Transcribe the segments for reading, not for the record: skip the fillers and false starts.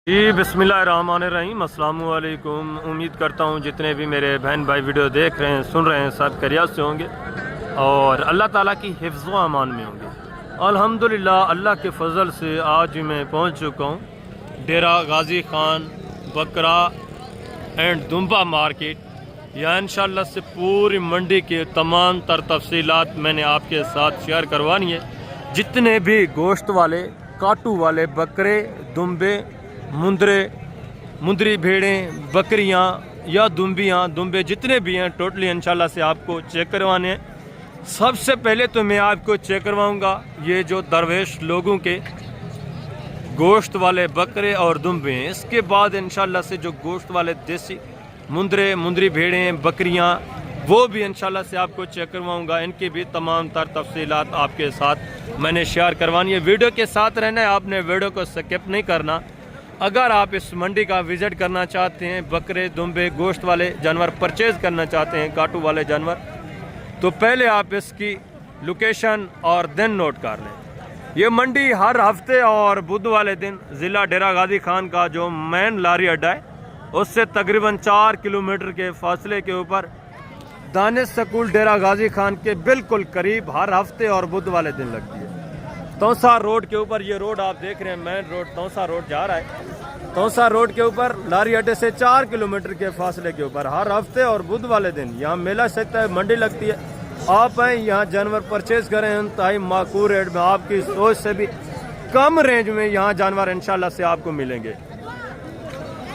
जी बिस्मिल्लाहिर्रहमानिर्रहीम, अस्सलामु अलैकुम। उम्मीद करता हूँ जितने भी मेरे बहन भाई वीडियो देख रहे हैं, सुन रहे हैं, सब खैरियत से होंगे और अल्लाह ताला की हिफ्ज़ व अमान में होंगे। अल्हम्दुलिल्लाह, अल्लाह के फ़ज़ल से आज मैं पहुँच चुका हूँ डेरा गाज़ी ख़ान बकरा एंड दुम्बा मार्केट। यहाँ इंशाअल्लाह से पूरी मंडी के तमाम तर तफसीलात मैंने आपके साथ शेयर करवानी है। जितने भी गोश्त वाले, काटू वाले बकरे, दुम्बे, मुंदरी भेड़ें, बकरियां या दुम्बे जितने भी हैं, टोटली इंशाल्लाह से आपको चेक करवाने हैं। सबसे पहले तो मैं आपको चेक करवाऊंगा ये जो दरवेश लोगों के गोश्त वाले बकरे और दुम्बे हैं। इसके बाद इंशाल्लाह से जो गोश्त वाले देसी मुंदरी भेड़ें, बकरियां, वो भी इंशाल्लाह से आपको चेक करवाऊंगा। इनकी भी तमाम तर तफसीलात आपके साथ मैंने शेयर करवानी है। वीडियो के साथ रहना है, आपने वीडियो को स्किप नहीं करना। अगर आप इस मंडी का विज़िट करना चाहते हैं, बकरे, दुम्बे, गोश्त वाले जानवर परचेज़ करना चाहते हैं, काटू वाले जानवर, तो पहले आप इसकी लोकेशन और दिन नोट कर लें। ये मंडी हर हफ्ते और बुध वाले दिन ज़िला डेरा गाज़ी ख़ान का जो मेन लारी अड्डा है, उससे तकरीबन 4 किलोमीटर के फासले के ऊपर दानिश स्कूल डेरा गाज़ी ख़ान के बिल्कुल करीब हर हफ्ते और बुध वाले दिन लगती है। तौसा रोड के ऊपर, ये रोड आप देख रहे हैं, मेन रोड तौसा रोड जा रहा है। तौसा रोड के ऊपर लारी अड्डे से 4 किलोमीटर के फासले के ऊपर हर हफ्ते और बुध वाले दिन यहाँ मेला सकता है, मंडी लगती है। आप आए यहाँ जानवर परचेज करें, इंतहाई माकूल रेट में, आपकी सोच से भी कम रेंज में यहाँ जानवर इंशाल्लाह से आपको मिलेंगे।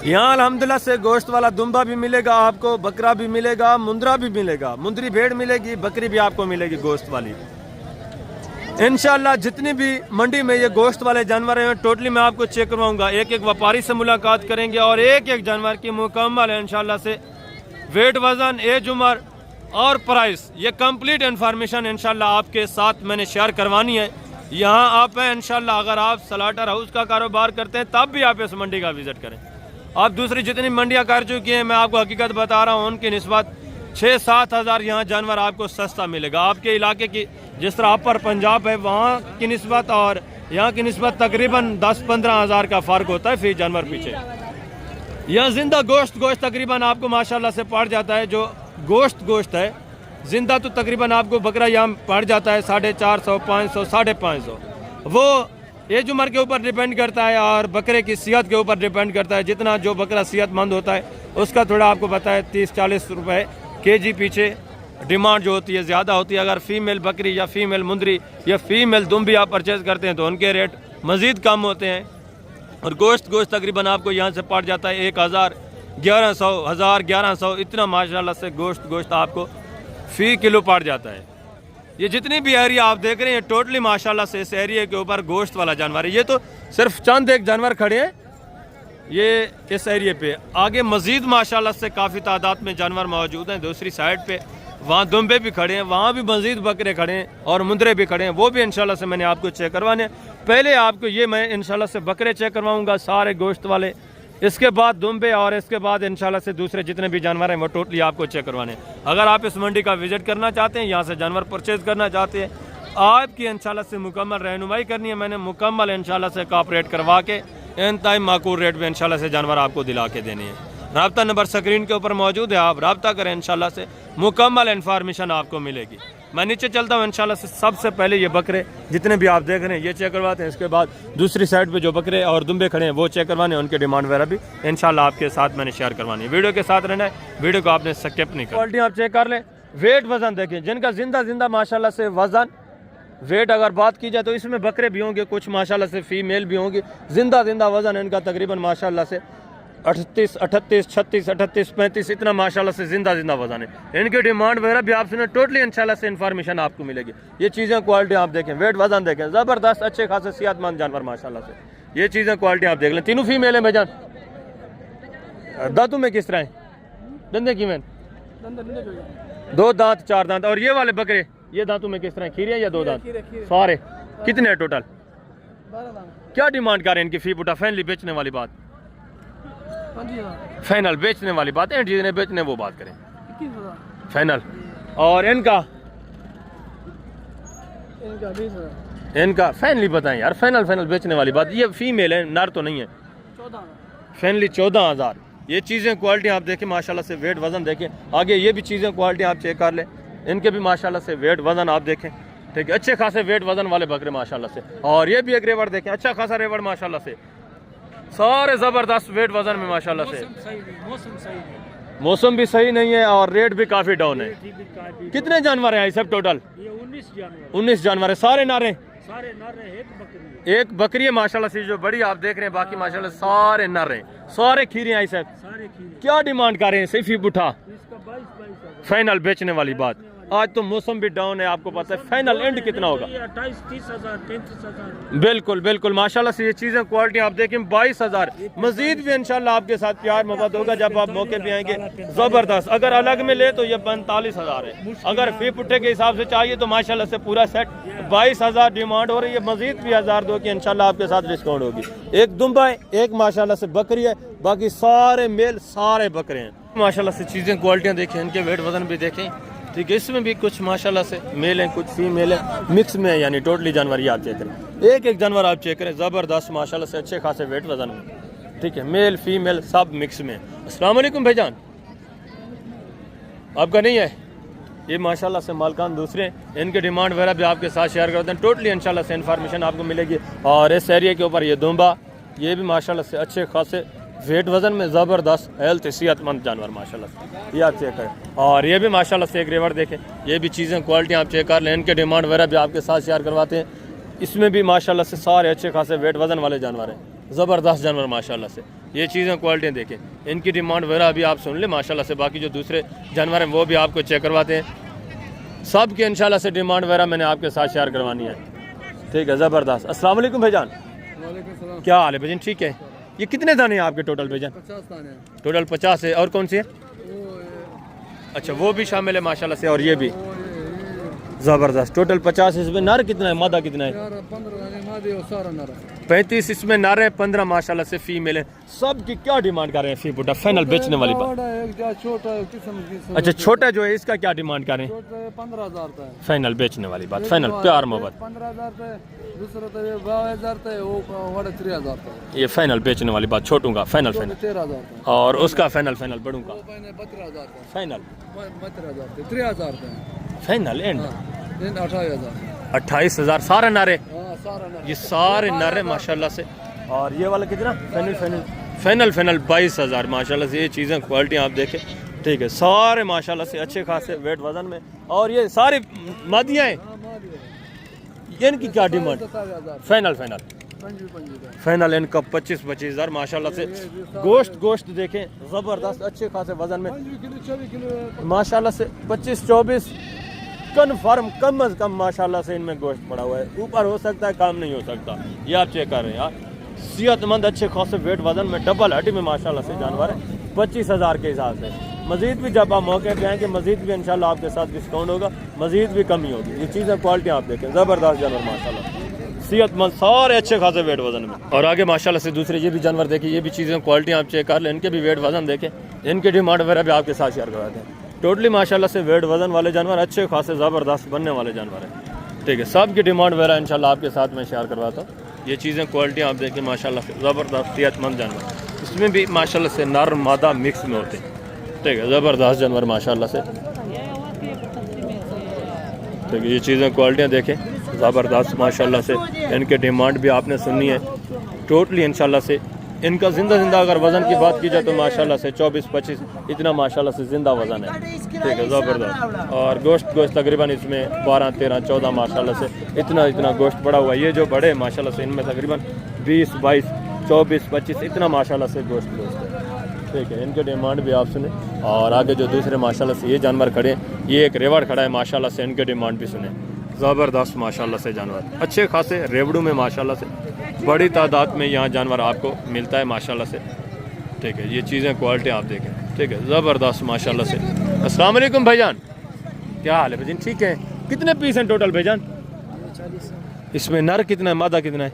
यहाँ अल्हम्दुलिल्लाह से गोश्त वाला दुम्बा भी मिलेगा आपको, बकरा भी मिलेगा, मुंदरा भी मिलेगा, मुंदरी भेड़ मिलेगी, बकरी भी आपको मिलेगी गोश्त वाली। इंशाल्लाह जितनी भी मंडी में ये गोश्त वाले जानवर हैं, टोटली मैं आपको चेक करवाऊंगा। एक एक व्यापारी से मुलाकात करेंगे और एक एक जानवर की मुकम्मल इंशाल्लाह से वेट, वज़न, एज, उम्र और प्राइस, ये कंप्लीट इन्फॉर्मेशन इंशाल्लाह आपके साथ मैंने शेयर करवानी है। यहाँ आप हैं इंशाल्लाह, अगर आप स्लाटर हाउस का कारोबार करते हैं तब भी आप इस मंडी का विज़िट करें। आप दूसरी जितनी मंडियाँ कर चुकी हैं, मैं आपको हकीकत बता रहा हूँ, उनकी निस्बत 6-7 हज़ार यहाँ जानवर आपको सस्ता मिलेगा। आपके इलाके की जिस तरह अपर पंजाब है, वहाँ की निस्बत और यहाँ की निस्बत तकरीबन 10-15 हज़ार का फ़र्क होता है फी जानवर पीछे। यहाँ जिंदा गोश्त तकरीबन आपको माशाल्लाह से पड़ जाता है। जो गोश्त है जिंदा, तो तकरीबन आपको बकरा यहाँ पड़ जाता है 450, 500, 550। वो एज उम्र के ऊपर डिपेंड करता है और बकरे की सेहत के ऊपर डिपेंड करता है। जितना जो बकरा सेहतमंद होता है उसका थोड़ा आपको पता है 30-40 रुपये केजी पीछे डिमांड जो होती है ज़्यादा होती है। अगर फीमेल बकरी या फीमेल मुंदरी या फीमेल दुम्बी आप परचेज़ करते हैं तो उनके रेट मज़ीद कम होते हैं। और गोश्त तकरीबन आपको यहाँ से पड़ जाता है 1000, 1100, 1100, इतना माशाल्लाह से गोश्त आपको फ़ी किलो पड़ जाता है। ये जितनी भी एरिया आप देख रहे हैं, टोटली माशाल्लाह से इस एरिया के ऊपर गोश्त वाला जानवर है। ये तो सिर्फ चंद एक जानवर खड़े हैं ये इस एरिया पे। आगे मज़ीद माशाल्लाह से काफ़ी तादाद में जानवर मौजूद हैं। दूसरी साइड पे वहाँ दुम्बे भी खड़े हैं, वहाँ भी मज़ीद बकरे खड़े हैं और मुंदरे भी खड़े हैं, वो भी इंशाल्लाह से मैंने आपको चेक करवाने। पहले आपको ये मैं इंशाल्लाह से बकरे चेक करवाऊँगा सारे गोश्त वाले, इसके बाद दुम्बे और इसके बाद इंशाल्लाह से दूसरे जितने भी जानवर हैं वो टोटली आपको चेक करवाने। अगर आप इस मंडी का विज़िट करना चाहते हैं, यहाँ से जानवर परचेज़ करना चाहते हैं, आपकी इंशाल्लाह से मुकम्मल रहनुमाई करनी है। मैंने मुकम्मल इंशाल्लाह से कॉपरेट करवा के इंतहाई माकूल रेट में इंशाल्लाह से जानवर आपको दिला के देने हैं। राब्ता नंबर स्क्रीन के ऊपर मौजूद है, आप राब्ता करें, इंशाल्लाह से मुकम्मल इन्फॉर्मेशन आपको मिलेगी। मैं नीचे चलता हूँ इंशाल्लाह से। सबसे पहले ये बकरे जितने भी आप देख रहे हैं ये चेक करवाते हैं। इसके बाद दूसरी साइड पे जो बकरे और दुम्बे खड़े हैं वो चेक करवाने, उनके डिमांड वगैरह भी इंशाल्लाह आपके साथ मैंने शेयर करवानी है। वीडियो के साथ रहना है, वीडियो को आपने स्किप नहीं करना। क्वालिटी आप चेक कर लें, वेट, वज़न देखें, जिनका जिंदा माशाल्लाह से वज़न वेट अगर बात की जाए तो इसमें बकरे भी होंगे, कुछ माशाल्लाह से फीमेल भी होंगी। जिंदा वज़न इनका तकरीबन माशाल्लाह से 38, 38, 36, 38, 35, इतना माशाल्लाह से जिंदा वज़न है। इनकी डिमांड वगैरह भी आप सुने, टोटली इंशाल्लाह से इन्फॉर्मेशन आपको मिलेगी। ये चीज़ें क्वालिटी आप देखें, वेट, वज़न देखें, ज़बरदस्त अच्छे खासे सेहतमंद जानवर माशाल्लाह से। ये चीज़ें क्वालिटी आप देख लें। तीनों फीमेल है भाईजान। दांतों में किस तरह है? दंदे की मैन 2 दांत, 4 दांत। और ये वाले बकरे ये दांतों में किस तरह, खीरे या 2 दांत? सारे कितने हैं टोटल? 12 दांत। क्या डिमांड कर रहे हैं इनकी फी बुटा? फैनली बेचने वाली बात, फाइनल बेचने वाली बात है, जितने बेचने वो बात करें, 21,000 फाइनल। और इनका 20,000 इनका फाइनली बताएं यार, फाइनल बेचने वाली बात। ये फीमेल है, नर तो नहीं है। फाइनली 14,000। ये चीज़ें क्वालिटी आप देखें माशाल्लाह से, वेट वज़न देखें। आगे ये भी चीज़ें क्वालिटी आप चेक कर लें, इनके भी माशाल्लाह से वेट वज़न आप देखें, ठीक है, अच्छे खासे वेट वज़न वाले बकरे माशाल्लाह से। और ये भी एक रेवड़ देखें, अच्छा खासा रेवड़ माशाल्लाह से, सारे ज़बरदस्त वेट वज़न में माशाल्लाह से। मौसम भी सही नहीं है और रेट भी काफ़ी डाउन है। कितने जानवर हैं सब टोटल? 19 जानवर है, सारे नारे? एक बकरी है माशाल्लाह से जो बड़ी आप देख रहे हैं, बाकी माशाल्लाह सारे नर हैं, सारे खीरे हैं सब। क्या डिमांड कर रहे हैं सही बुठा? फाइनल बेचने वाली बात। आज तो मौसम भी डाउन है, आपको पता है, फाइनल एंड कितना होगा? 28-30,000 33,000। बिल्कुल बिल्कुल माशाल्लाह से ये चीज़ें क्वालिटी आप देखें 22,000। मजीद भी इंशाल्लाह आपके साथ प्यार मोहब्बत होगा जब आप मौके पे आएंगे, ज़बरदस्त। अगर अलग में ले तो ये 45,000 है, अगर फी पुट्ठे के हिसाब से चाहिए तो माशाल्लाह से पूरा सेट 22,000 डिमांड हो रही है। मजीद भी 1,000 दो की इंशाल्लाह आपके साथ डिस्काउंट होगी। एक दुम्बा है, एक माशाल्लाह से बकरी है, बाकी सारे मेल सारे बकरे हैं माशाल्लाह से। चीज़ें क्वालिटियाँ देखें, इनके वेट वजन भी देखें, ठीक है। इसमें भी कुछ माशाल्लाह से मेल हैं, कुछ फीमेल है, मिक्स में है, यानी टोटली जानवर ये आप चेक करें, एक एक जानवर आप चेक करें, ज़बरदस्त माशाल्लाह से, अच्छे खासे वेट वजन में, ठीक है, मेल फीमेल सब मिक्स में। अस्सलाम वालेकुम भाईजान, आपका नहीं है ये माशाल्लाह से मालकान दूसरे, इनके डिमांड वगैरह भी आपके साथ शेयर करते हैं, टोटली इंशाल्लाह से इन्फॉर्मेशन आपको मिलेगी। और इस एरिया के ऊपर ये दुम्बा, ये भी माशाल्लाह से अच्छे खासे वेट वज़न में, ज़बरदस्त हेल्थ सेहतमंद जानवर माशाल्लाह से, ये आप चेक करें। और ये भी माशाल्लाह से एक रेवड़ देखें, ये भी चीज़ें क्वालिटी आप चेक कर लें, इनके डिमांड वगैरह भी आपके साथ शेयर करवाते हैं। इसमें भी माशाल्लाह से सारे अच्छे खासे वेट वज़न वाले जानवर हैं, ज़बरदस्त जानवर माशाल्लाह से। ये चीज़ें क्वालिटियाँ देखें, इनकी डिमांड वगैरह भी आप सुन लें माशाल्लाह से। बाकी जो दूसरे जानवर हैं वो भी आपको चेक करवाते हैं, सब की इंशाल्लाह से डिमांड वगैरह मैंने आपके साथ शेयर करवानी है, ठीक है, ज़बरदस्त। अस्सलाम वालेकुम भाईजान, क्या हाल है भाईजान? ठीक है। ये कितने दाने हैं आपके टोटल भाईजान? 50 दाने। टोटल 50 है। और कौन सी है? अच्छा वो भी शामिल है माशाल्लाह से, और ये भी ज़बरदस्त। टोटल 50। इसमें नर कितना है, मादा कितना है? 35 इसमें नर है, 15 माशाल्लाह से फीमेल है। सब की क्या डिमांड कर रहे हैं फी बुटा? फाइनल बेचने वाली बात। अच्छा छोटा जो है इसका क्या डिमांड कर रहे हैं? 15,000 का है। फाइनल बेचने वाली बात, फाइनल प्यार मोहब्बत। 15,000 का है, दूसरा तो 12,000 का है, वो 3,000 का है। ये फाइनल बेचने वाली बात, छोटूंगा फाइनल फाइनल 13,000 का। और उसका फाइनल फाइनल बढ़ूंगा 12,000 का फाइनल 12,000 3,000 का फाइनल एंड 28,000। 28,000 सारे नारे, सारा ना ये सारे नारे माशाल्लाह से। और ये वाला कितना? फाइनल फाइनल फाइनल फाइनल 22,000 माशाल्लाह से। ये चीज़ें क्वालिटी आप देखें, ठीक है, सारे माशाल्लाह से अच्छे खासे वेट वजन में। और ये सारी मादियाँ हैं, इनकी क्या डिमांड? फाइनल फाइनल फाइनल इनका 25,000 माशाल्लाह से। गोश्त देखें ज़बरदस्त, अच्छे खासे वजन में माशाल्लाह से। 25-24 कन्फर्म कम अज़ कम माशाल्लाह से इनमें गोश्त पड़ा हुआ है। ऊपर हो सकता है, काम नहीं हो सकता, ये आप चेक कर रहे हैं यार। सेहतमंद अच्छे खासे वेट वजन में, डबल हड्डी में माशाल्लाह से जानवर है। 25,000 के हिसाब से। मजीद भी जब आप मौके पे आएंगे, मजीद भी इंशाल्लाह आपके साथ डिस्काउंट होगा, मजीद भी कमी होगी। ये चीज़ें क्वालिटी आप देखें, ज़बरदस्त जानवर माशाल्लाह, सेहतमंद, सारे अच्छे खासे वेट वजन में। और आगे माशाल्लाह से दूसरे ये भी जानवर देखें, ये भी चीज़ें क्वालिटी आप चेक कर लें, इनके भी वेट वजन देखें, इनकी डिमांड वगैरह भी आपके साथ शेयर करवाते हैं। टोटली माशाल्लाह से वेट वजन वाले जानवर, अच्छे खासे ज़बरदस्त बनने वाले जानवर हैं, ठीक है। सब की डिमांड वगैरह इंशाल्लाह आपके साथ मैं शेयर करवाता हूँ। ये चीज़ें क्वालिटी आप देखें माशाल्लाह से, ज़बरदस्त सेहतमंद जानवर। इसमें भी माशाल्लाह से नर मादा मिक्स में होते हैं, ठीक है, ज़बरदस्त जानवर माशाल्लाह से, ठीक है। ये चीज़ें क्वालिटियाँ देखें, ज़बरदस्त माशाल्लाह से। इनके डिमांड भी आपने सुननी है, टोटली इंशाल्लाह से। इनका जिंदा अगर वज़न की बात की जाए तो माशाल्लाह से 24-25 इतना माशाल्लाह से जिंदा वज़न है, ठीक है, ज़बरदस्त। और गोश्त तकरीबन इसमें 12-13-14 माशाल्लाह से इतना गोश्त पड़ा हुआ है। ये जो बड़े माशाल्लाह से इनमें तकरीबन 20-22-24-25 इतना माशाल्लाह से गोश्त है, ठीक है। इनके डिमांड भी आप सुने। और आगे जो दूसरे माशाल्लाह से ये जानवर खड़े हैं, ये एक रेवड़ खड़ा है माशाल्लाह से, इनके डिमांड भी सुने। ज़बरदस्त माशाल्लाह से जानवर, अच्छे खासे रेवड़ों में माशाल्लाह से बड़ी तादाद में यहाँ जानवर आपको मिलता है माशाल्लाह से, ठीक है। ये चीज़ें क्वालिटी आप देखें, ठीक है, ज़बरदस्त माशाल्लाह से। अस्सलाम वालेकुम भाईजान, क्या हाल है भाईजान? ठीक है। कितने पीस हैं टोटल भाईजान? 40। इसमें नर कितना है, मादा कितना है?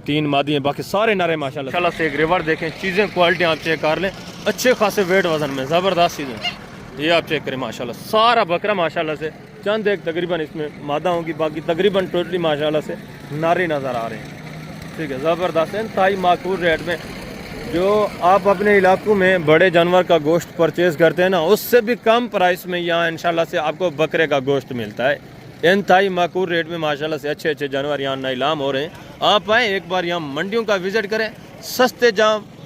3 मादी हैं, बाकी सारे नर हैं माशाल्लाह से। एक रेवड़ देखें, चीज़ें क्वालिटी आप चेक कर लें, अच्छे खासे वेट वजन में, ज़बरदस्त चीज़ें ये आप चेक करें माशाल्लाह। सारा बकरा माशाल्लाह से, चंद एक तकरीबन इसमें मादा होंगी, बाकी तकरीबन टोटली माशाल्लाह से नारे नज़र आ रहे हैं, ठीक है, ज़बरदस्त है। इंतहाई माकूल रेट में जो आप अपने इलाकों में बड़े जानवर का गोश्त परचेज करते हैं ना, उससे भी कम प्राइस में यहाँ इंशाल्लाह से आपको बकरे का गोश्त मिलता है। इंतहाई माकूल रेट में माशाल्लाह से अच्छे अच्छे जानवर यहाँ नीलाम हो रहे हैं। आप आएँ एक बार यहाँ मंडियों का विज़िट करें, सस्ते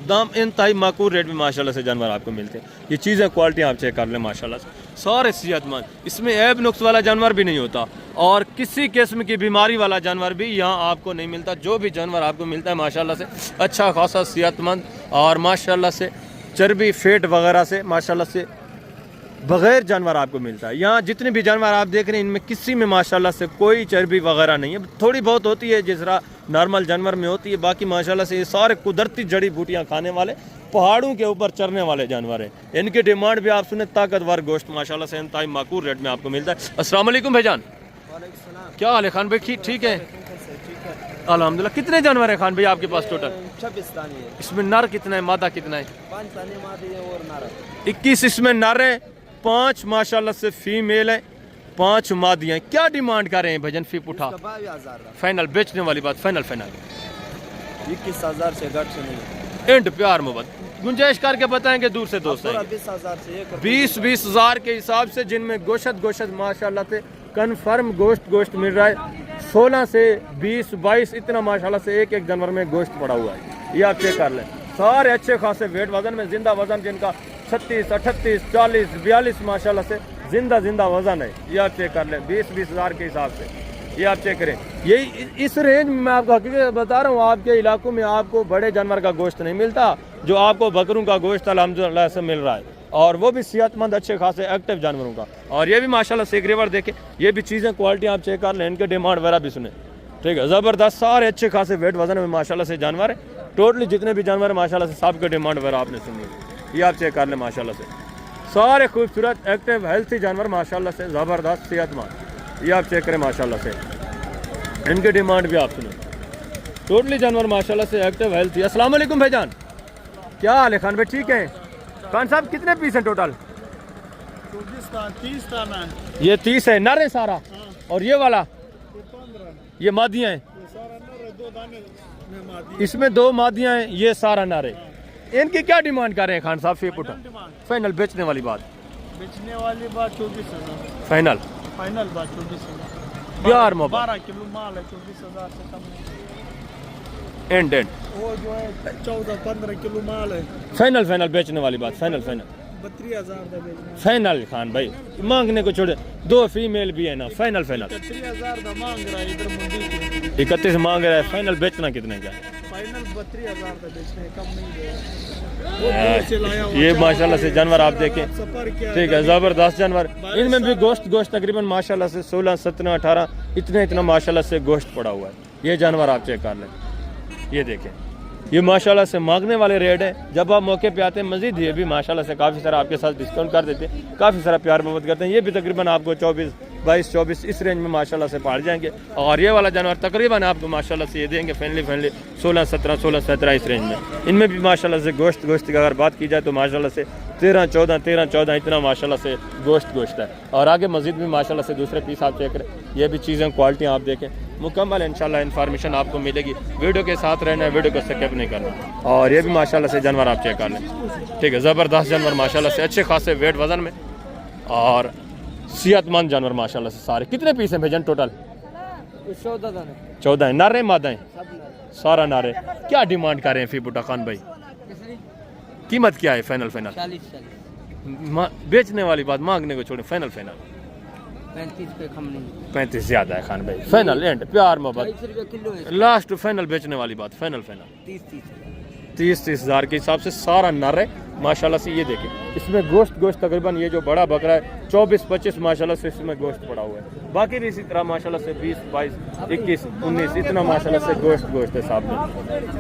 दाम इंतहाई माकूल रेट में माशाल्लाह से जानवर आपको मिलते हैं। ये चीज़ें क्वालिटी आप चेक कर लें माशाल्लाह से, सारे सेहतमंद, इसमें ऐब नुक्स वाला जानवर भी नहीं होता और किसी किस्म की बीमारी वाला जानवर भी यहाँ आपको नहीं मिलता। जो भी जानवर आपको मिलता है माशाल्लाह से अच्छा खासा सेहतमंद और माशाल्लाह से चर्बी फेट वगैरह से माशाल्लाह से बग़ैर जानवर आपको मिलता है। यहाँ जितने भी जानवर आप देख रहे हैं इनमें किसी में माशाल्लाह से कोई चर्बी वगैरह नहीं है, थोड़ी बहुत होती है जिस तरह नॉर्मल जानवर में होती है। बाकी माशाल्लाह से ये सारे कुदरती जड़ी बूटियाँ खाने वाले पहाड़ों के ऊपर चरने वाले जानवर हैं। इनकी डिमांड भी आप सुने, ताकतवर गोश्त माशाल्लाह से इंतहाई माकूल रेट में आपको मिलता है। अस्सलाम वालेकुम भाईजान, क्या हाल है खान भाई? ठीक है अल्हम्दुलिल्लाह। कितने जानवर हैं खान भाई आपके पास टोटल? 26 दाने है, इसमें नर कितना है, मादा कितना है? 5 दाने मादी है और नर है। 21 इसमें नर है, 5 माशाल्लाह से फीमेल है, 5 मादियाँ। क्या डिमांड कर रहे हैं भजन फी पुठा? 22,000 फाइनल बेचने वाली बात, फाइनल 21,000 से घट से नहीं, एंड प्यार मोहब्बत गुंजाइश करके बताएंगे दूर से दोस्त आएंगे। 20,000 से 20,000 के हिसाब से जिनमें गोश्त माशाल्लाह से कन्फर्म गोश्त मिल रहा है। 16 से 20 22 इतना माशाल्लाह से एक जानवर में गोश्त पड़ा हुआ है। ये आप चेक कर लें, सारे अच्छे खासे वेट वजन में, जिंदा वजन जिनका 36 38 40 42 माशाल्लाह से जिंदा वजन है। ये आप चेक कर लें 20,000 के हिसाब से, ये आप चेक करें। यही इस रेंज में मैं आपको हकीकत बता रहा हूँ, आपके इलाकों में आपको बड़े जानवर का गोश्त नहीं मिलता, जो आपको बकरों का गोश्त अल्हम्दुलिल्लाह से मिल रहा है, और वो भी सेहतमंद अच्छे खासे एक्टिव जानवरों का। और ये भी माशाल्लाह से एक रिवर देखे, ये भी चीज़ें क्वालिटी आप चेक कर लें, इनके डिमांड वगैरह भी सुने, ठीक है। ज़बरदस्त सारे अच्छे खासे वेट वजन में माशाल्लाह से जानवर है। टोटली जितने भी जानवर माशाल्लाह से सबके डिमांड वगैरह आपने सुनी, ये आप चेक कर लें माशाल्लाह से। सारे खूबसूरत एक्टिव हेल्थी जानवर माशाल्लाह से ज़बरदस्त सेहतमंद, ये आप चेक करें माशाल्लाह से, इनके डिमांड भी आप सुने। टोटली जानवर माशाल्लाह से एक्टिव हेल्थी। अस्सलाम वालेकुम भाईजान, क्या हाल है खान भाई? ठीक है खान साहब, कितने पीस हैं टोटल? 30 दाना है, ये 30 है, नर है सारा, और ये वाला 15 ये मादियाँ हैं, सारा नर है, 2 दाने में मादी, इसमें 2 मादियाँ हैं, ये सारा नर है। इनकी क्या डिमांड कर रहे हैं खान साहब? फी पुटा फाइनल बेचने वाली बात, बेचने वाली बात 24,000 फाइनल बात 24,000। प्यार मोहब्बत 12 किलो माल है, 24,000 से कम नहीं। एंड वो जो है 14-15 किलो माल है, फाइनल बेचने वाली बात, फाइनल 32,000 का बेचना, फाइनल खान भाई, मांगने को छोड़े, 2 फीमेल भी है ना, फाइनल 33,000 का मांग रहा है इधर मंडी की, 31 मांग रहा है, फाइनल बेचना कितने का? फाइनल 32,000 का बेचने, कम नहीं देगा। ये माशाल्लाह से जानवर आप देखें, सफर किया, ठीक है, ज़बरदस्त जानवर। इनमें भी गोश्त तकरीबन माशाल्लाह से 16 17 18 इतना माशाल्लाह से गोश्त पड़ा हुआ है। ये जानवर आप चेक कर लें, ये देखें, ये माशाल्लाह से मांगने वाले रेट है। जब आप मौके पे आते हैं मज़ीद ये भी माशाल्लाह से काफ़ी सारा आपके साथ डिस्काउंट कर देते हैं, काफ़ी सारा प्यार मोहब्बत करते हैं। ये भी तकरीबन आपको 24 22 24 इस रेंज में माशाल्लाह से पड़ जाएंगे। और ये वाला जानवर तकरीबन आपको माशाल्लाह से ये देंगे फैमिली 16 17 इस रेंज में। इनमें भी माशाल्लाह से गोश्त की अगर बात की जाए तो माशाल्लाह से 13 14 इतना माशाल्लाह से गोश्त है। और आगे मस्जिद भी माशाल्लाह से दूसरे पीस आप चेक करें, ये भी चीज़ें क्वालिटी आप देखें, मुकम्मल इंशाल्लाह इन्फॉर्मेशन आपको मिलेगी। वीडियो के साथ रहना है, वीडियो को स्किप नहीं करना। और ये भी माशाल्लाह से जानवर आप चेक कर लें, ठीक है, ज़बरदस्त जानवर माशाल्लाह से अच्छे खासे वेट वजन में और सेहतमंद जानवर माशाल्लाह से। सारे कितने पीस हैं भैजन टोटल? 14 है, नारे मादाएं सारा नारे। क्या डिमांड कर रहे हैं फी बुटा खान भाई? कीमत क्या है फाइनल? 40 बेचने वाली बात, मांगने को छोड़े, फाइनल 35 पे कम नहीं, 35 ज्यादा है खान भाई, फाइनल एंड प्यार मोहब्बत 40 रुपये किलो है, लास्ट फाइनल बेचने वाली बात, फाइनल 30 हज़ार के हिसाब से सारा नर है माशाल्लाह से। ये देखें, इसमें गोश्त तकरीबन ये जो बड़ा बकरा है 24 25 माशाल्लाह से इसमें गोश्त पड़ा हुआ है। बाकी भी इसी तरह माशाल्लाह से 20 22 21 19 इतना माशाल्लाह से गोश्त है साहब में।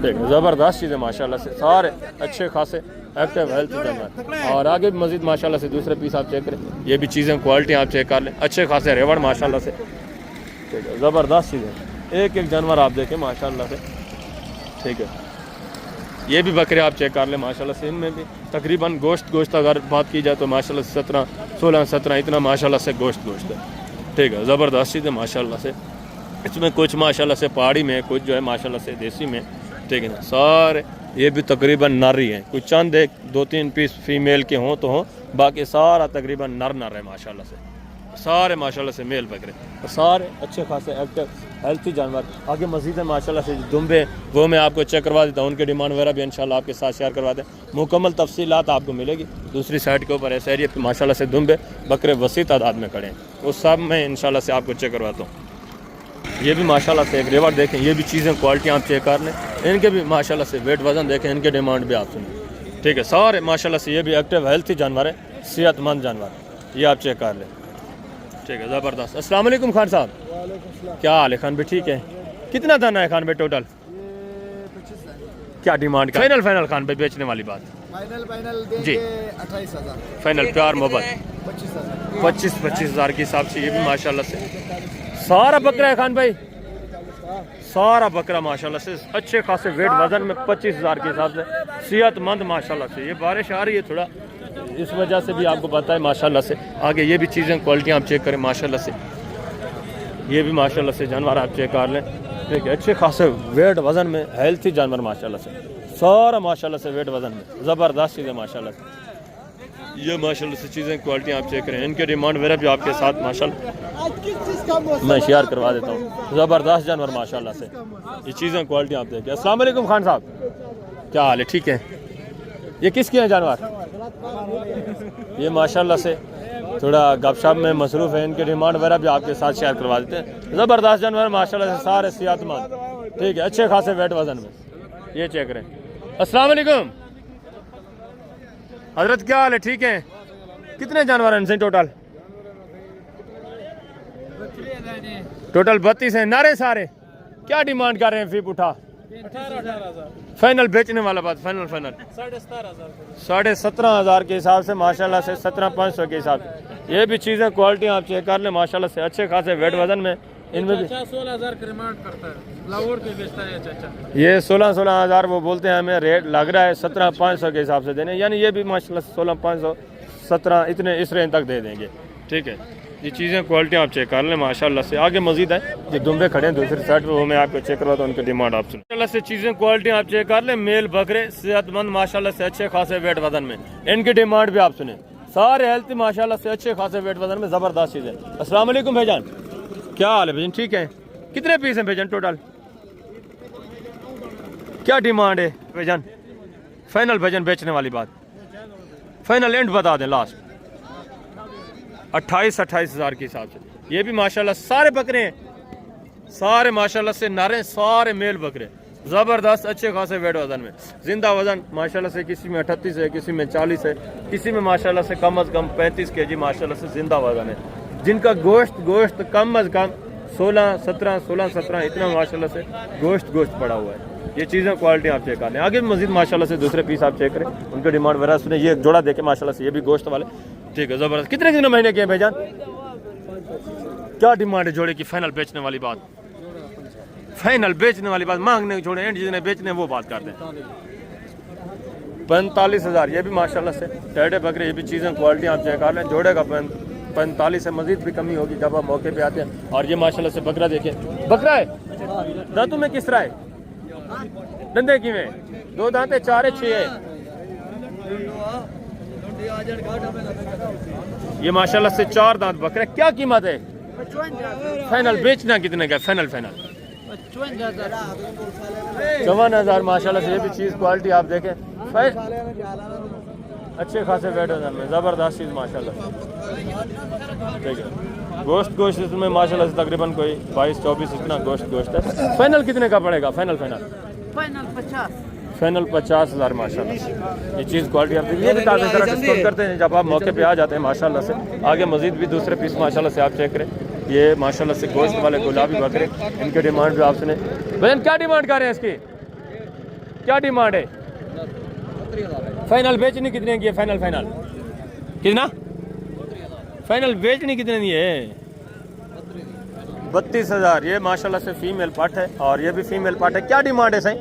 देखो ज़बरदस्त चीज़ है माशाल्लाह से, सारे अच्छे खासे एक्टिव हेल्थ जानवर। और आगे भी मज़ीद माशाल्लाह से दूसरे पीस आप चेक करें, ये भी चीज़ें क्वालिटी आप चेक कर लें, अच्छे खासे रेवड़ माशाल्लाह से, ठीक है, ज़बरदस्त चीज़ें। एक जनावर आप देखें माशाल्लाह से, ठीक है। ये भी बकरे आप चेक कर लें माशाल्लाह से, इनमें भी तकरीबन गोश्त अगर बात की जाए तो माशाल्लाह से 16 17 इतना माशाल्लाह से गोश्त है, ठीक है, ज़बरदस्त चीज़ है माशाल्लाह से। इसमें कुछ माशाल्लाह से पहाड़ी में, कुछ जो है माशाल्लाह से देसी में, ठीक है ना, सारे ये भी तकरीबन नर ही हैं, कोई चंद एक 2-3 पीस फीमेल के हों तो हों, बाकी सारा तकरीबन नर नर है माशाल्लाह से, सारे माशाल्लाह से मेल बकरे और सारे अच्छे खासे एक्टिव हेल्थी जानवर। आगे मस्जिद है माशाल्लाह से, दुम्बे वो मैं आपको चेक करवा देता हूँ, उनके डिमांड वगैरह भी इंशाल्लाह आपके साथ शेयर करवा दें, मुकम्मल तफसीलात आपको मिलेगी। दूसरी साइड के ऊपर ऐसे एरिया पे माशाल्लाह से दुम्बे बकरे वसी तादाद में खड़े हैं, उस सब में इंशाल्लाह से आपको चेक करवाता हूँ। ये भी माशाल्लाह से एक रेवर देखें, ये भी चीज़ें क्वालिटी आप चेक कर लें, इनके भी माशाल्लाह से वेट वज़न देखें, इनके डिमांड भी आप सुनें, ठीक है। सारे माशाल्लाह से ये भी एक्टिव हेल्थी जानवर है, सेहतमंद जानवर, ये आप चेक कर लें, ठीक है, ज़बरदस्त। अस्सलाम वालेकुम खान साहब, क्या हाल है खान भाई, ठीक है। कितना दाना है खान भाई टोटल? क्या डिमांड का फाइनल खान भाई बेचने वाली बात? फाइनल जी 28,000 फाइनल प्यार मोहब्बत 25,000 के हिसाब से। ये भी माशाल्लाह से सारा बकरा है खान भाई, सारा बकरा माशाल्लाह से अच्छे खासे वेट वजन में 25,000 के हिसाब से, सेहतमंद माशाल्लाह से। ये बारिश आ रही है थोड़ा, इस वजह से भी आपको पता है माशाल्लाह से। आगे ये भी चीज़ें क्वालिटी आप चेक करें माशाल्लाह से, ये भी माशाल्लाह से जानवर आप चेक कर लें, ठीक है। अच्छे खासे वेट वजन में हेल्थी जानवर माशाल्लाह से, सारा माशाल्लाह से वेट वजन में ज़बरदस्त चीज़ें माशाल्लाह से। ये माशाल्लाह से चीज़ें क्वालिटी आप चेक करें, इनके डिमांड वगैरह भी आपके साथ माशाल्लाह मैं शेयर करवा देता हूँ। ज़बरदस्त जानवर माशाल्लाह से, ये चीज़ें क्वालिटी आप देखें। अस्सलाम वालेकुम खान साहब, क्या हाल है, ठीक है। ये किसके हैं जानवर? ये माशाल्लाह से थोड़ा गपशप में मसरूफ़ है, इनके डिमांड वगैरह भी आपके साथ शेयर करवा देते हैं। ज़बरदस्त जानवर माशाल्लाह से, सारे सेहतमंद, ठीक है, अच्छे खासे वेट वजन में, ये चेक करें। अस्सलाम वालेकुम हजरत, क्या हाल है, ठीक है। कितने जानवर हैं इनसे टोटल? 32 हैं, नारे सारे। क्या डिमांड कर रहे हैं फीप उठा? 18,000 फाइनल बेचने वाला बात, फाइनल 17,500 के हिसाब से माशाल्लाह से, 17,500 के हिसाब से। ये भी चीज़ें क्वालिटी आप चेक कर लें माशाल्लाह से, अच्छे खासे वेट वजन में। इनमें भी 16,000 की डिमांड करता है, लाहौर पे बेचता है चाचा। ये 16,000 वो बोलते हैं, हमें रेट लग रहा है 17,500 के हिसाब से देने, यानी ये भी माशाल्लाह से 16,500 17 इतने इस रेंज तक दे देंगे, ठीक है। ये चीज़ें क्वालिटी आप चेक कर लें माशाल्लाह से। आगे मजीद है, ये दुम्बे खड़े हैं दूसरी साइड पे, वो मैं आपको चेक करवाता हूँ, उनकी डिमांड आप सुन। माशाल्लाह से चीज़ें क्वालिटी आप चेक कर लें, मेल बकरे सेहतमंद माशाल्लाह से, अच्छे खासे वेट वजन में, इनकी डिमांड भी आप सुने, सारे हेल्थी माशाल्लाह से, अच्छे खासे वेट वजन में, ज़बरदस्त चीज़ें। अस्सलाम वालेकुम भाईजान, क्या हाल है भाईजान, ठीक है। कितने पीस हैं भाईजान टोटल? क्या डिमांड है भाईजान? फाइनल भाईजान बेचने वाली बात, फाइनल एंड बता दें लास्ट 28,000 के हिसाब से। ये भी माशाल्लाह सारे बकरे हैं, सारे माशाल्लाह से नारे, सारे मेल बकरे, ज़बरदस्त अच्छे खासे वेट वजन में। जिंदा वजन माशाल्लाह से किसी में 38 है, किसी में 40 है, किसी में माशाल्लाह से कम अज़ कम 35 kg माशाल्लाह से जिंदा वजन है, जिनका गोश्त कम अज़ कम 16-17 इतना माशाल्लाह से गोश्त पड़ा हुआ है। ये चीज़ें क्वालिटी आप चेक कर लें। आगे मजीद माशाल्लाह से दूसरे पीस आप चेक करें, उनके डिमांड वगैरह सुने। ये जोड़ा देखे माशाल्लाह से, ये भी गोश्त वाले, ठीक है, ज़बरदस्त। कितने महीने के हैं भाईजान? क्या डिमांड है जोड़े की? फाइनल बेचने वाली बात, फाइनल बेचने वाली बात, मांगने छोड़े एंड जितने बेचने वो बात करते हैं। 45,000। ये भी माशाल्लाह से टेढ़े बकरे, ये भी चीज़ें क्वालिटी आप चेक कर लें। जोड़े का 45 से मजीद भी कमी होगी जब आप मौके पे आते हैं। और ये माशाल्लाह से बकरा देखिए, बकरा है, दांतों में किस तरह है, दंदे की में 2 दांत है, 4 है, 6 है। ये माशाल्लाह से 4 दांत बकरा। क्या कीमत है फाइनल? बेचना कितने का? फाइनल 54,000 माशाल्लाह से। ये भी चीज़ क्वालिटी आप देखें, अच्छे खासे वेट वजन में, ज़बरदस्त चीज़ माशाल्लाह, ठीक है। गोश्त इसमें माशाल्लाह से तकरीबन कोई 22-24 इतना गोश्त है। फाइनल कितने का पड़ेगा? फाइनल 50,000 माशाल्लाह। ये चीज़ क्वालिटी आप ये भी ताज़ा तरह डिस्काउंट करते हैं जब आप मौके पे आ जाते हैं माशाल्लाह से। आगे मजीद भी दूसरे पीस माशाल्लाह से आप चेक करें। ये माशाल्लाह से गोश्त वाले गुलाबी बकरे, इनके डिमांड भी आप सुने। भैया क्या डिमांड कर रहे हैं इसकी? क्या डिमांड है? फाइनल बेचनी कितने की है? फाइनल कितना? फाइनल बेचनी कितने की है? 32,000। ये माशाल्लाह से फीमेल पार्ट है और ये भी फीमेल पार्ट है। क्या डिमांड है सही?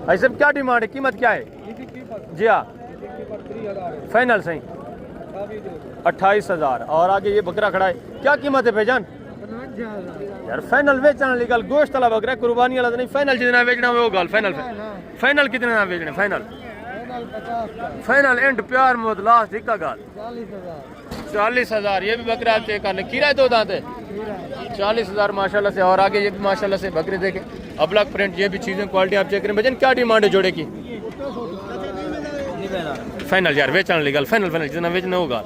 भाई साहब क्या डिमांड है, कीमत क्या है? जी हाँ, फाइनल सही 28,000। और आगे ये बकरा खड़ा है, क्या कीमत है भाईजान? यार फाइनल बेचना निकल गोश्त वाला बकरा कुर्बानी वाला तो नहीं फाइनल जितना बेचना वो गाल फाइनल फाइनल कितने ना बेचने फाइनल फाइनल एंड प्यार मोद लास्ट इक्का गाल 40,000 ये भी बकरा आप चेक कर ले खीरा दो दांत है 40,000 माशाल्लाह से। और आगे ये भी माशाल्लाह से बकरे देखे अबलग प्रिंट ये भी चीजें क्वालिटी आप चेक करें भजन क्या डिमांड है जोड़े की फाइनल यार बेचना लीगल फाइनल फाइनल जितना बेचना होगा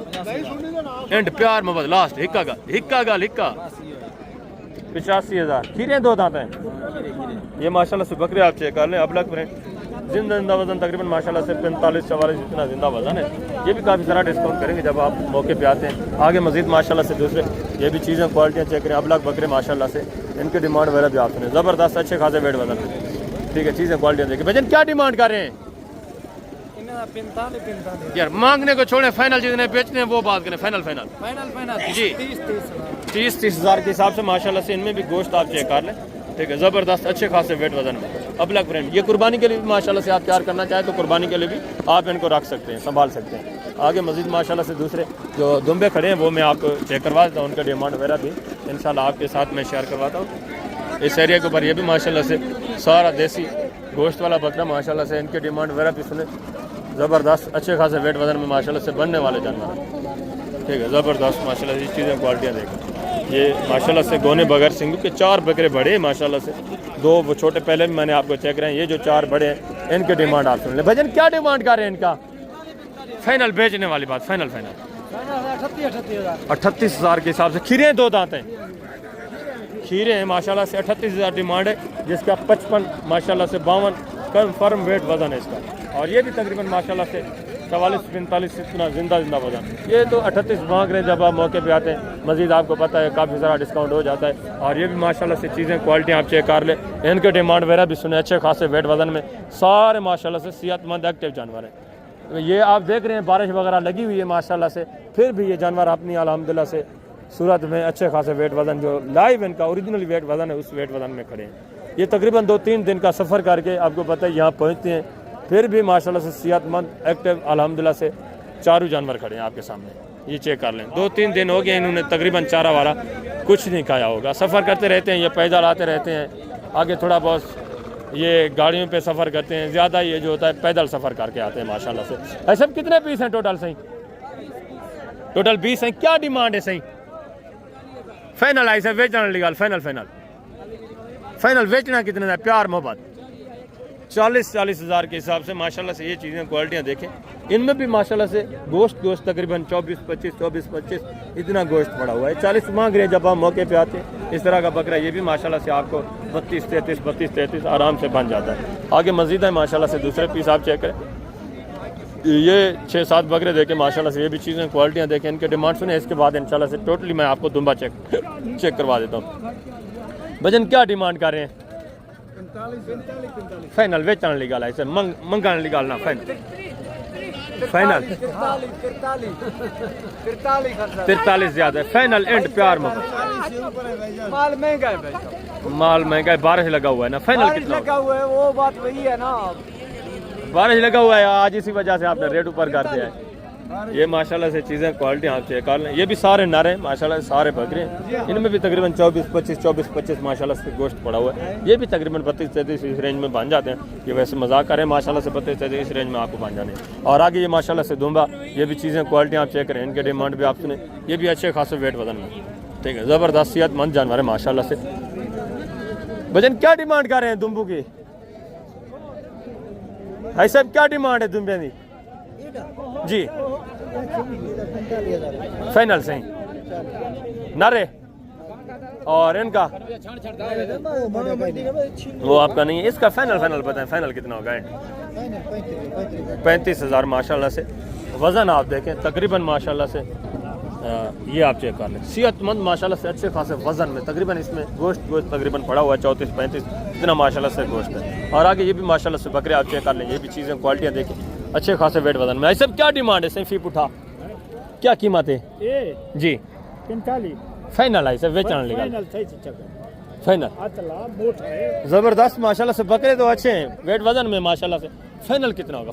एंड प्यार मोहब्बत लास्ट हिक्का गाल 85,000 खीरे दो दांत हैं ये माशाल्लाह से बकरे आप चेक कर लें अबलग प्रिंट जिंदा वजन तकरीबन माशाल्लाह से 45-44 इतना जिंदा वजन है। ये भी काफ़ी सारा डिस्काउंट करेंगे जब आप मौके पे आते हैं। आगे मजीद माशाल्लाह से दूसरे ये भी चीज़ें क्वालिटियाँ चेक करें अबलग बकरे माशाल्लाह से इनके डिमांड वगैरह भी आप सुने ज़बरदस्त अच्छे खासे वेट वजन ठीक है चीज़ें क्वालिटियाँ देखिए भजन क्या डिमांड कर रहे हैं यार मांगने को छोड़े फाइनल जितने बेचने हैं वो बात करें फाइनल जी 30,000 के हिसाब से माशाल्लाह से इनमें भी गोश्त आप चेक कर लें ठीक है ज़बरदस्त अच्छे खासे वेट वजन में अबलग ब्रांड ये कुर्बानी के लिए भी माशाल्लाह से आप तैयार करना चाहें तो कुर्बानी के लिए भी आप इनको रख सकते हैं संभाल सकते हैं। आगे मजीद माशाल्लाह से दूसरे जो दुम्बे खड़े हैं वो मैं आपको चेक करवा देता हूँ उनका डिमांड वगैरह भी इंशाल्लाह आपके साथ मैं शेयर करवाता हूँ। इस एरिया के ऊपर ये भी माशाल्लाह से सारा देसी गोश्त वाला बकरा माशाल्लाह से इनके डिमांड वगैरह भी सुने ज़बरदस्त अच्छे खासे वेट वजन में माशाल्लाह से बनने वाले जानवर ठीक है ज़बरदस्त माशाल्लाह से चीज़ें क्वालिटियाँ देखें। ये माशाल्लाह से गोने बगैर सिंगू के 4 बकरे बड़े हैं माशाल्लाह से 2 वो छोटे पहले भी मैंने आपको चेक रहे हैं ये जो 4 बड़े हैं इनके डिमांड आप सुन ले भजन क्या डिमांड कर रहे हैं इनका फाइनल बेचने वाली बात फाइनल 38,000 के हिसाब से खीरे 2 दांत हैं खीरे हैं माशाल्लाह से 38,000 डिमांड है जिसका 55 माशाल्लाह से 52 कन्फर्म वेट वजन है इसका। और ये भी तकरीबन माशाल्लाह से 44-45 इतना जिंदा वजन ये तो 38 मांग रहे हैं जब आप मौके पे आते हैं मजीद आपको पता है काफ़ी सारा डिस्काउंट हो जाता है। और ये भी माशाल्लाह से चीज़ें क्वालिटी आप चेक कर ले इनके डिमांड वगैरह भी सुने अच्छे खासे वेट वजन में सारे माशाल्लाह से सेहतमंद एक्टिव जानवर हैं। ये आप देख रहे हैं बारिश वगैरह लगी हुई है माशाल्लाह से फिर भी ये जानवर अपनी अल्हम्दुलिल्लाह से सूरत में अच्छे खासे वेट वजन जो लाइव इनका ओरिजिनल वेट वजन है उस वेट वजन में खड़े हैं। ये तकरीबन 2-3 दिन का सफ़र करके आपको पता है यहाँ पहुँचते हैं फिर भी माशाल्लाह से सेहतमंद एक्टिव अल्हम्दुलिल्लाह से चारों जानवर खड़े हैं आपके सामने ये चेक कर लें। 2-3 दिन हो गए इन्होंने तकरीबन चारा वारा कुछ नहीं खाया होगा सफ़र करते रहते हैं ये पैदल आते रहते हैं आगे थोड़ा बहुत ये गाड़ियों पे सफ़र करते हैं ज़्यादा ये जो होता है पैदल सफ़र करके आते हैं माशाल्लाह से। ऐसे कितने पीस हैं टोटल सही टोटल 20 हैं क्या डिमांड है सही फाइनल ऐसे बेचना निकाल फाइनल बेचना कितने का प्यार मोहब्बत 40,000 के हिसाब से माशाल्लाह से ये चीज़ें क्वालिटियाँ देखें इनमें भी माशाल्लाह से गोश्त तकरीबन 24-25 इतना गोश्त पड़ा हुआ है 40 मांग रहे हैं जब आप मौके पे आते हैं इस तरह का बकरा ये भी माशाल्लाह से आपको 32-33 आराम से बन जाता है। आगे मजीद है माशाल्लाह से दूसरे पीस आप चेक करें ये 6-7 बकरे देखें माशाल्लाह से ये भी चीज़ें क्वालिटियाँ देखें इनके डिमांड सुने इसके बाद इंशाल्लाह से टोटली मैं आपको दुम्बा चेक करवा देता हूँ। भजन क्या डिमांड कर रहे हैं फाइनल बेचने ली गाल ऐसे मंगाने ली गाल ना फाइनल 43 ज्यादा है फाइनल एंड प्यार में माल महंगा है बारिश लगा हुआ है ना फाइनल कितना लगा हुआ है वो बात वही है ना बारिश लगा हुआ है आज इसी वजह से आपने रेट ऊपर कर दिया है। ये माशाल्लाह से चीज़ें क्वालिटी आप चेक कर लें ये भी सारे नारे माशाल्लाह से सारे बकरे इनमें भी तकरीबन 24-25 माशाल्लाह से गोश्त पड़ा हुआ है ये भी तकरीबन 32-33 इस रेंज में बन जाते हैं। ये वैसे मजाक करें माशाल्लाह से 32-33 इस रेंज में आपको बन जाने और आगे ये माशाल्लाह से दुम्बा ये भी चीज़ें क्वालिटी आप चेक करें इनके डिमांड भी आप सुने ये भी अच्छे खासे वेट वजन में ठीक है ज़बरदस्त सेहतमंद जानवर है माशाल्लाह से। भजन क्या डिमांड कर रहे हैं दुम्बू की भाई साहब क्या डिमांड है दुम्बे की जी फाइनल सही नारे और इनका वो आपका नहीं है इसका फाइनल बताएं फाइनल कितना होगा 35,000 माशाल्लाह से वज़न आप देखें तकरीबन माशाल्लाह से ये आप चेक कर लें सेहतमंद माशाल्लाह से अच्छे खासे वज़न में तकरीबन इसमें गोश्त तकरीबन पड़ा हुआ है 34-35 इतना माशाल्लाह से गोश्त है। और आगे ये भी माशाल्लाह से बकरे आप चेक कर लें ये भी चीज़ें क्वालिटियाँ देखें अच्छे खासे वेट वजन में। ऐसे क्या डिमांड है सही फीप उठा क्या कीमत है जी 45 फाइनल है सर बेचने लगा फाइनल ज़बरदस्त माशाल्लाह से बकरे तो अच्छे हैं वेट वजन में माशाल्लाह से फाइनल कितना होगा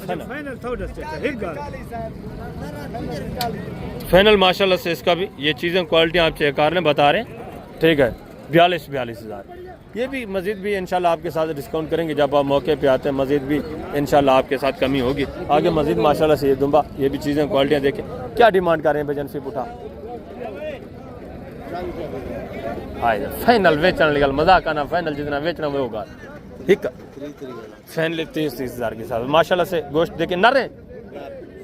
फाइनल माशाल्लाह से इसका भी ये चीज़ें क्वालिटी आप चेक कर लें बता रहे हैं ठीक है 42,000। ये भी मज़ीद भी इंशाल्लाह आपके साथ डिस्काउंट करेंगे जब आप मौके पे आते हैं, मज़ीद भी इंशाल्लाह आपके साथ कमी होगी। आगे मज़ीद माशाल्लाह से ये दुम्बा, ये भी चीज़ें क्वालिटियाँ देखें क्या डिमांड कर रहे हैं भाईजान फिर उठा फाइनल बेचने लगा मजाक आना, फाइनल जितना बेचना वो होगा ठीक है। फाइनल 30,000 के साथ माशाल्लाह से गोश्त देखे नरे,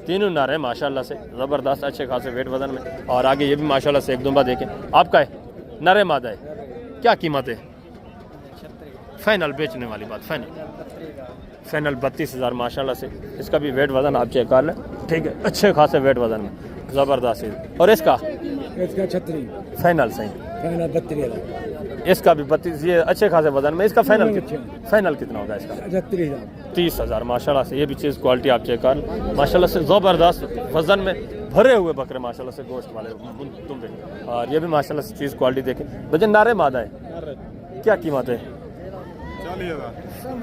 तीनों नरे माशाल्लाह से ज़बरदस्त अच्छे खासे वेट वजन में। और आगे ये भी माशाल्लाह से एक दुम्बा देखें आपका है, नरे मादा है, क्या कीमत है फाइनल बेचने वाली बात? फाइनल 32,000 माशाल्लाह से। इसका भी वेट वजन आप चेक कर लें ठीक है, अच्छे खासे वेट वजन में ज़बरदस्त है। और इसका 36 फाइनल सही, फाइनल 32,000 इसका भी 32, ये अच्छे खासे वजन में। इसका फाइनल कितना होगा इसका? 30,000 माशाल्लाह से। ये भी चीज़ क्वालिटी आप चेक कर माशाल्लाह से, ज़बरदस्त वजन में भरे हुए बकरे माशाल्लाह से गोश्त वाले दुम्बे। और ये भी माशाल्लाह से चीज़ क्वालिटी देखें। वजन नारे मादा है, क्या कीमत है?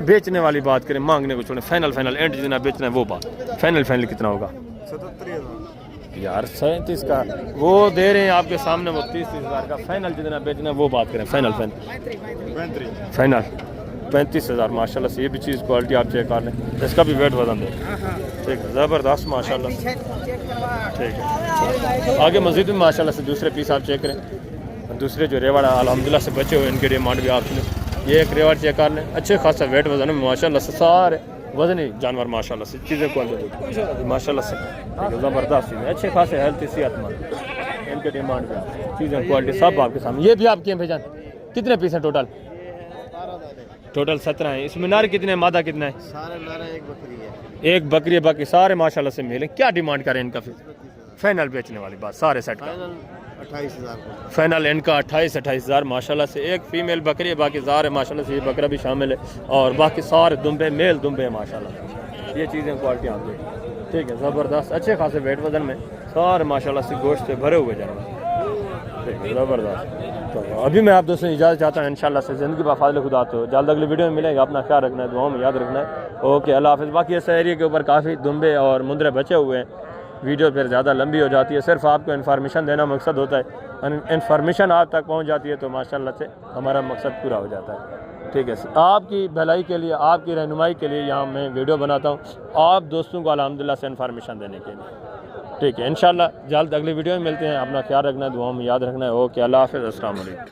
बेचने वाली बात करें, मांगने को छोड़ें, फाइनल एंड जितना बेचना है वो बात। फाइनल कितना होगा? 77,000 यार, 37 का वो दे रहे हैं आपके सामने, वो 30,000 का। फाइनल जितना बेचना है वो बात करें। फाइनल 35,000 माशाल्लाह से। ये भी चीज़ क्वालिटी आप चेक कर लें, इसका भी वेट वजन दे ठीक है, ज़बरदस्त माशाल्लाह से ठीक है। आगे मस्जिद में माशाल्लाह से दूसरे पीस आप चेक करें, दूसरे जो रेवाड़ा अल्हम्दुलिल्लाह से बचे हुए इनके डिमांड भी आप सुने। ये एक रेवाड़ चेक कर लें, अच्छे खासा वेट वजन में माशाल्लाह से, सारे वजनी जानवर माशाल्लाह से, चीज़ें क्वालिटी माशाल्लाह से ठीक है, ज़बरदस्त चीज़ें, अच्छे खासे हेल्थ सेहतमंद इनके डिमांड भी चीज़ें क्वालिटी सब आपके सामने। ये भी आपके भेजान कितने पीस हैं टोटल? 17 हैं। इसमें नार कितने हैं, मादा कितना है? सारे नारे एक बकरी है, एक बकरी है, बाकी सारे माशाल्लाह से मिले। क्या डिमांड करें इनका फिर? फाइनल बेचने वाली बात सारे सेट का 28,000 फाइनल इनका 28,000 माशाल्लाह से। एक फीमेल बकरी है, बाकी सारे माशाल्लाह से, ये बकरा भी शामिल है। और बाकी सारे दुम्बे मेल दुम्बे हैं माशाल्लाह। ये चीज़ें क्वालिटी आप देखें ठीक है, ज़बरदस्त अच्छे खासे वेट वजन में, सारे माशाल्लाह से गोश्त से भरे हुए जानवर ठीक है, ज़बरदस्त। तो अभी मैं आप दोस्तों इजाज़त चाहता हूँ इंशाल्लाह से। ज़िंदगी बफाज़िल खुदा तो जल्द अगली वीडियो में मिलेंगे। अपना ख्याल रखना है, दुआओं में याद रखना है। ओके, अल्लाह हाफ़िज़। बाकी इस एरिया के ऊपर काफ़ी दुम्बे और मुंदरे बचे हुए हैं, वीडियो फिर ज़्यादा लंबी हो जाती है। सिर्फ आपको इन्फॉर्मेशन देना मकसद होता है, इन्फॉर्मेशन आप तक पहुँच जाती है तो माशाल्लाह से हमारा मकसद पूरा हो जाता है ठीक है। आपकी भलाई के लिए, आपकी रहनुमाई के लिए यहाँ मैं वीडियो बनाता हूँ, आप दोस्तों को अल्हम्दुलिल्लाह से इन्फॉर्मेशन देने के लिए ठीक है। इंशाल्लाह जल्द अगली वीडियो में मिलते हैं। अपना ख्याल रखना है, दुआओं में याद रखना है। ओके, अल्लाह हाफ़िज़, अस्सलाम वालेकुम।